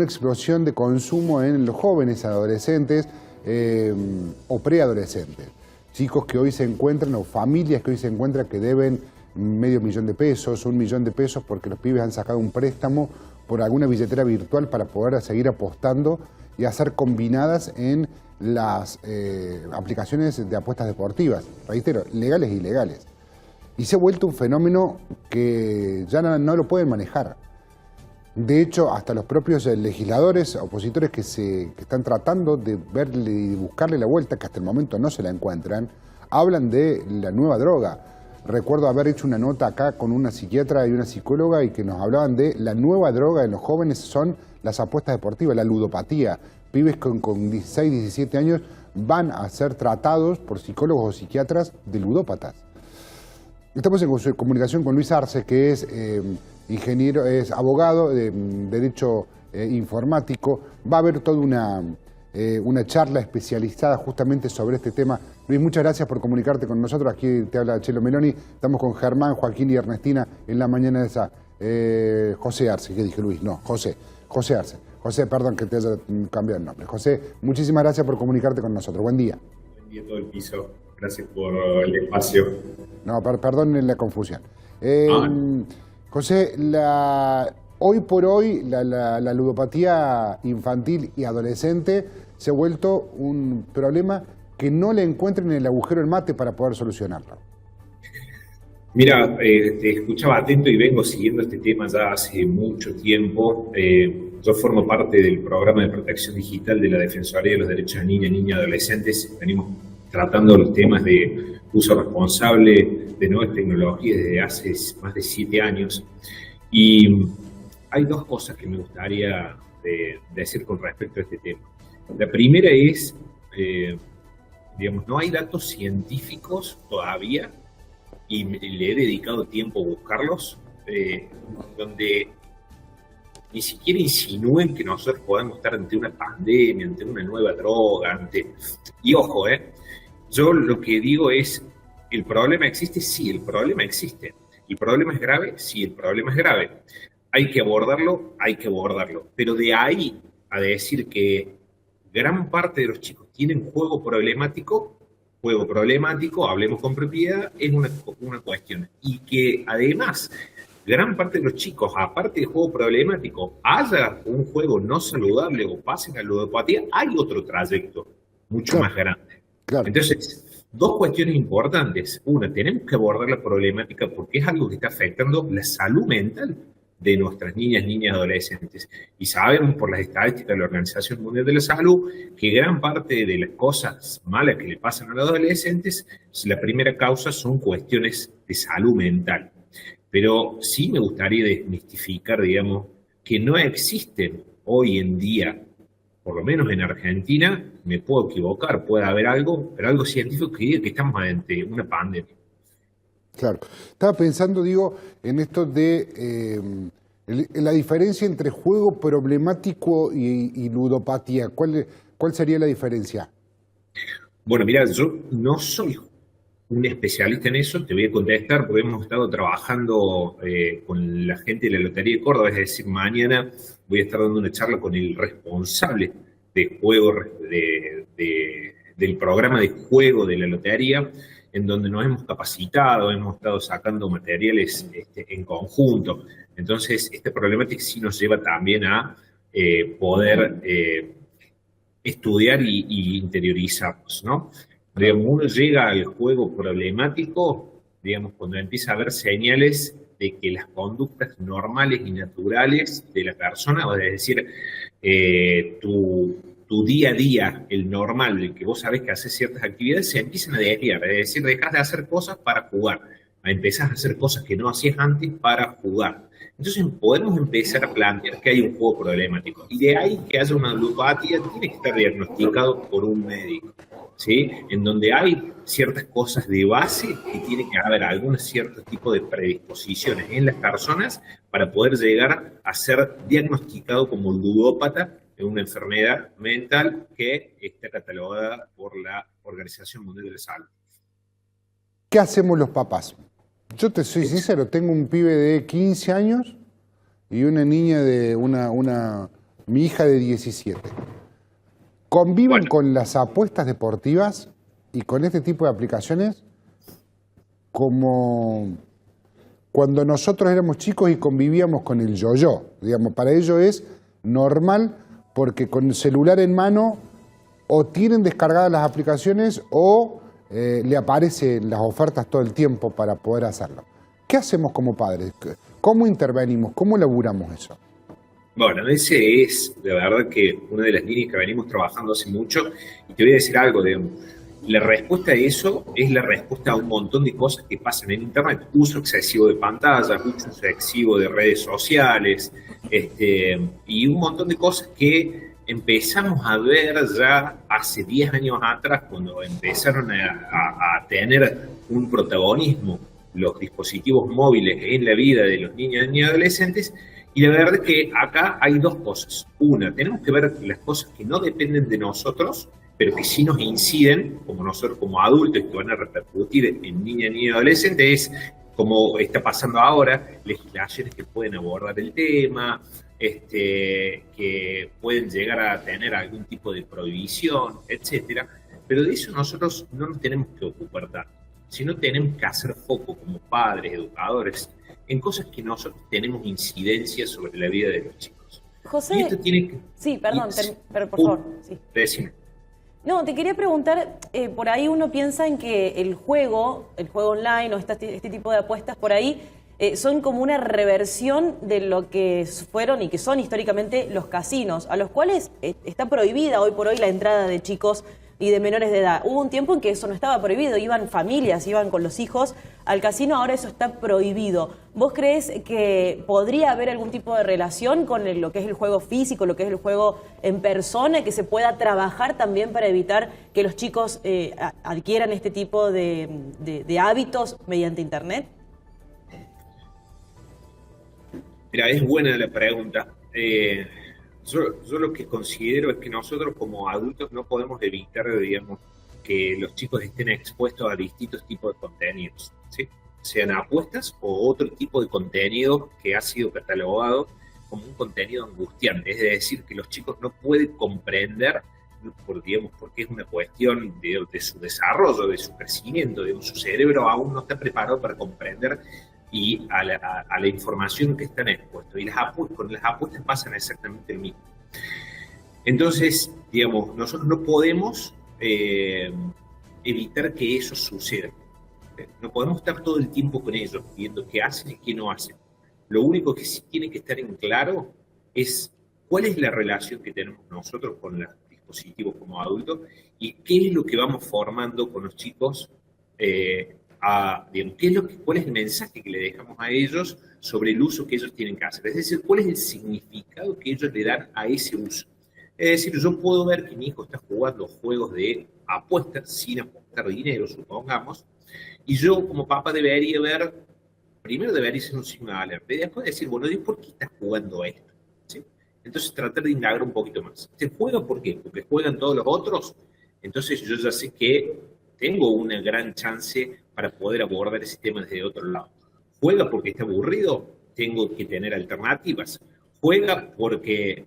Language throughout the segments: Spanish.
explosión de consumo en los jóvenes, adolescentes o preadolescentes. Chicos que hoy se encuentran, o familias que hoy se encuentran que deben $500.000, $1.000.000, porque los pibes han sacado un préstamo por alguna billetera virtual para poder seguir apostando y hacer combinadas en las aplicaciones de apuestas deportivas, reitero, legales e ilegales. Y se ha vuelto un fenómeno que ya no lo pueden manejar. De hecho, hasta los propios legisladores, opositores que están tratando de verle y buscarle la vuelta, que hasta el momento no se la encuentran, hablan de la nueva droga. Recuerdo haber hecho una nota acá con una psiquiatra y una psicóloga y que nos hablaban de la nueva droga en los jóvenes son las apuestas deportivas, la ludopatía. Pibes con 16, 17 años van a ser tratados por psicólogos o psiquiatras de ludópatas. Estamos en comunicación con Luis Arce, que es ingeniero, es abogado de derecho informático. Va a haber toda una charla especializada justamente sobre este tema. Luis, muchas gracias por comunicarte con nosotros. Aquí te habla Chelo Meloni. Estamos con Germán, Joaquín y Ernestina en la mañana de esa. José Arce, ¿qué dije Luis? No, José Arce. José, perdón que te haya cambiado el nombre. José, muchísimas gracias por comunicarte con nosotros. Buen día. Buen día a todo el piso. Gracias por el espacio. No, perdón la confusión. José, hoy por hoy la ludopatía infantil y adolescente se ha vuelto un problema que no le encuentren el agujero del mate para poder solucionarlo. Mira, te escuchaba atento y vengo siguiendo este tema ya hace mucho tiempo. Yo formo parte del programa de protección digital de la Defensoría de los Derechos de Niñas, Niños y Adolescentes. Venimos tratando los temas de uso responsable de nuevas tecnologías desde hace más de 7 años. Y hay dos cosas que me gustaría decir con respecto a este tema. La primera es, no hay datos científicos todavía, y le he dedicado tiempo a buscarlos, donde ni siquiera insinúen que nosotros podamos estar ante una pandemia, ante una nueva droga, Y ojo, yo lo que digo es, ¿el problema existe? Sí, el problema existe. ¿El problema es grave? Sí, el problema es grave. ¿Hay que abordarlo? Hay que abordarlo. Pero de ahí a decir que gran parte de los chicos tienen juego problemático, hablemos con propiedad, es una cuestión. Y que además, gran parte de los chicos, aparte del juego problemático, haya un juego no saludable o pasen a la ludopatía, hay otro trayecto mucho más grande. Claro. Entonces, dos cuestiones importantes. Una, tenemos que abordar la problemática porque es algo que está afectando la salud mental de nuestras niñas y adolescentes. Y sabemos por las estadísticas de la Organización Mundial de la Salud que gran parte de las cosas malas que le pasan a los adolescentes, la primera causa son cuestiones de salud mental. Pero sí me gustaría desmistificar, que no existen hoy en día, por lo menos en Argentina, me puedo equivocar, puede haber algo, pero algo científico que diga que estamos ante una pandemia. Claro. Estaba pensando, en esto de la diferencia entre juego problemático y ludopatía. ¿Cuál sería la diferencia? Bueno, mira, yo no soy un especialista en eso, te voy a contestar porque hemos estado trabajando con la gente de la Lotería de Córdoba, es decir, mañana voy a estar dando una charla con el responsable de juego, del programa de juego de la lotería, en donde nos hemos capacitado, hemos estado sacando materiales en conjunto. Entonces, esta problemática sí nos lleva también a poder estudiar y interiorizarnos, ¿no? Uno llega al juego problemático, cuando empieza a haber señales de que las conductas normales y naturales de la persona, es decir, tu día a día, el normal, el que vos sabés que haces ciertas actividades, se empiezan a desviar, es decir, dejas de hacer cosas para jugar, empezás a hacer cosas que no hacías antes para jugar. Entonces podemos empezar a plantear que hay un juego problemático, y de ahí que haya una ludopatía tiene que estar diagnosticado por un médico, ¿sí? En donde hay ciertas cosas de base que tiene que haber algún cierto tipo de predisposiciones en las personas para poder llegar a ser diagnosticado como ludópata en una enfermedad mental que está catalogada por la Organización Mundial de la Salud. ¿Qué hacemos los papás? Yo te soy sincero, tengo un pibe de 15 años y una niña de una mi hija de 17. ¿Conviven Bueno, con las apuestas deportivas y con este tipo de aplicaciones como cuando nosotros éramos chicos y convivíamos con el yo-yo? Digamos, para ellos es normal porque con el celular en mano o tienen descargadas las aplicaciones o le aparecen las ofertas todo el tiempo para poder hacerlo. ¿Qué hacemos como padres? ¿Cómo intervenimos? ¿Cómo laburamos eso? bueno, ese es de verdad que una de las líneas que venimos trabajando hace mucho. Y te voy a decir algo, digamos. La respuesta a eso es la respuesta a un montón de cosas que pasan en Internet. Uso excesivo de pantallas, uso excesivo de redes sociales, y un montón de cosas que empezamos a ver ya hace 10 años atrás, cuando empezaron a tener un protagonismo los dispositivos móviles en la vida de los niños y adolescentes. Y la verdad es que acá hay dos cosas. Una, tenemos que ver las cosas que no dependen de nosotros, pero que sí nos inciden, como nosotros como adultos, que van a repercutir en niñas y adolescentes, es como está pasando ahora, legislaciones que pueden abordar el tema, que pueden llegar a tener algún tipo de prohibición, etcétera. Pero de eso nosotros no nos tenemos que ocupar tanto, sino tenemos que hacer foco como padres, educadores, en cosas que nosotros tenemos incidencia sobre la vida de los chicos. Y José, esto tiene que... sí, perdón, pero por favor, sí. Decime. No, te quería preguntar, por ahí uno piensa en que el juego online o este tipo de apuestas por ahí son como una reversión de lo que fueron y que son históricamente los casinos, a los cuales está prohibida hoy por hoy la entrada de chicos y de menores de edad. Hubo un tiempo en que eso no estaba prohibido, iban familias, iban con los hijos al casino, ahora eso está prohibido. ¿Vos crees que podría haber algún tipo de relación con lo que es el juego físico, lo que es el juego en persona, que se pueda trabajar también para evitar que los chicos adquieran este tipo de hábitos mediante Internet? Mira, es buena la pregunta. Yo lo que considero es que nosotros como adultos no podemos evitar, digamos, que los chicos estén expuestos a distintos tipos de contenidos, ¿sí? Sean apuestas o otro tipo de contenido que ha sido catalogado como un contenido angustiante. Es decir, que los chicos no pueden comprender, digamos, porque es una cuestión de su desarrollo, de su crecimiento, digamos, su cerebro aún no está preparado para comprender y a la información que están expuestos. Y con las apuestas pasan exactamente lo mismo. Entonces, digamos, nosotros no podemos evitar que eso suceda. No podemos estar todo el tiempo con ellos, viendo qué hacen y qué no hacen. Lo único que sí tiene que estar en claro es cuál es la relación que tenemos nosotros con los dispositivos como adultos y qué es lo que vamos formando con los chicos, digamos, cuál es el mensaje que le dejamos a ellos sobre el uso que ellos tienen que hacer. Es decir, cuál es el significado que ellos le dan a ese uso. Es decir, yo puedo ver que mi hijo está jugando juegos de apuestas sin apostar dinero, supongamos, y yo como papá debería ver, primero debería ser un signo de alerta, y después decir, bueno, ¿por qué estás jugando esto? ¿Sí? Entonces tratar de indagar un poquito más. ¿Se juega por qué? ¿Porque juegan todos los otros? Entonces yo ya sé que tengo una gran chance para poder abordar ese tema desde otro lado. ¿Juega porque está aburrido? Tengo que tener alternativas. ¿Juega porque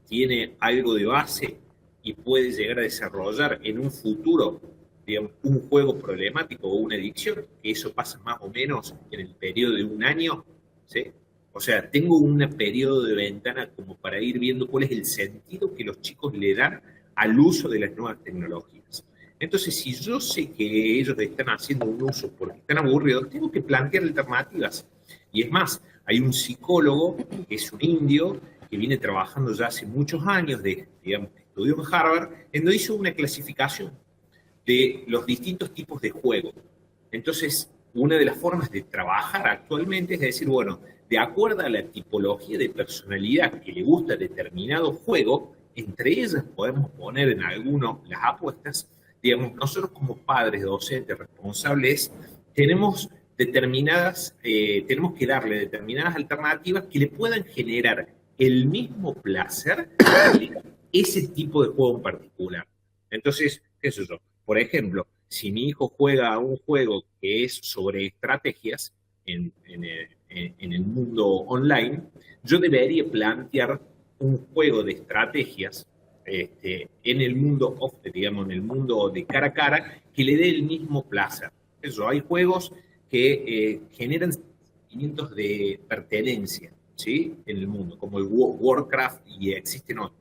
tiene algo de base y puede llegar a desarrollar en un futuro, digamos, un juego problemático o una adicción? Que eso pasa más o menos en el periodo de un año, ¿sí? O sea, tengo un periodo de ventana como para ir viendo cuál es el sentido que los chicos le dan al uso de las nuevas tecnologías. Entonces, si yo sé que ellos están haciendo un uso porque están aburridos, tengo que plantear alternativas. Y es más, hay un psicólogo que es un indio que viene trabajando ya hace muchos años, digamos, estudió en Harvard, en donde hizo una clasificación de los distintos tipos de juego. Entonces, una de las formas de trabajar actualmente es decir, bueno, de acuerdo a la tipología de personalidad que le gusta determinado juego, entre ellas podemos poner en alguno las apuestas. Digamos, nosotros como padres, docentes, responsables, tenemos que darle determinadas alternativas que le puedan generar el mismo placer de ese tipo de juego en particular. Entonces, qué sé yo, por ejemplo, si mi hijo juega a un juego que es sobre estrategias en el mundo online, yo debería plantear un juego de estrategias en el mundo digamos, en el mundo de cara a cara, que le dé el mismo placer. Eso, hay juegos que generan sentimientos de pertenencia, ¿sí? En el mundo, como el Warcraft, y existen otros.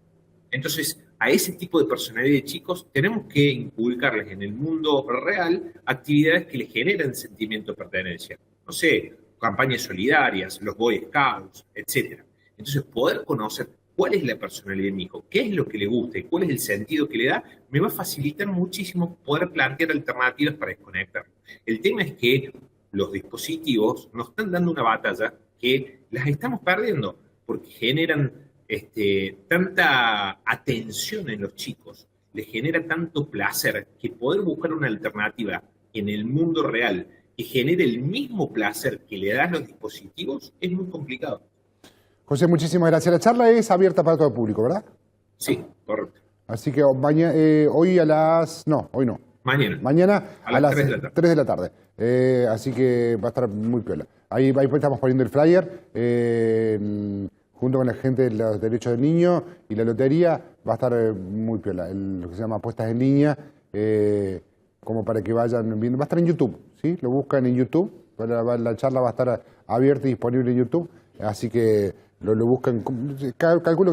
Entonces, a ese tipo de personalidad de chicos tenemos que inculcarles en el mundo real actividades que les generen sentimiento de pertenencia. No sé, campañas solidarias, los Boy Scouts, etc. Entonces, poder conocer cuál es la personalidad de mi hijo, qué es lo que le gusta y cuál es el sentido que le da, me va a facilitar muchísimo poder plantear alternativas para desconectar. El tema es que los dispositivos nos están dando una batalla que las estamos perdiendo, porque generan tanta atención en los chicos, les genera tanto placer, que poder buscar una alternativa en el mundo real que genere el mismo placer que le dan los dispositivos es muy complicado. José, muchísimas gracias. La charla es abierta para todo el público, ¿verdad? Sí, correcto. Así que hoy a las... No, hoy no. Mañana a las 3 de la tarde. Así que va a estar muy piola. Ahí estamos poniendo el flyer. Junto con la gente de los derechos del niño y la lotería, va a estar muy piola. Lo que se llama apuestas en línea, como para que vayan viendo. Va a estar en YouTube, ¿sí? Lo buscan en YouTube. La charla va a estar abierta y disponible en YouTube. Así que lo buscan. Calculo que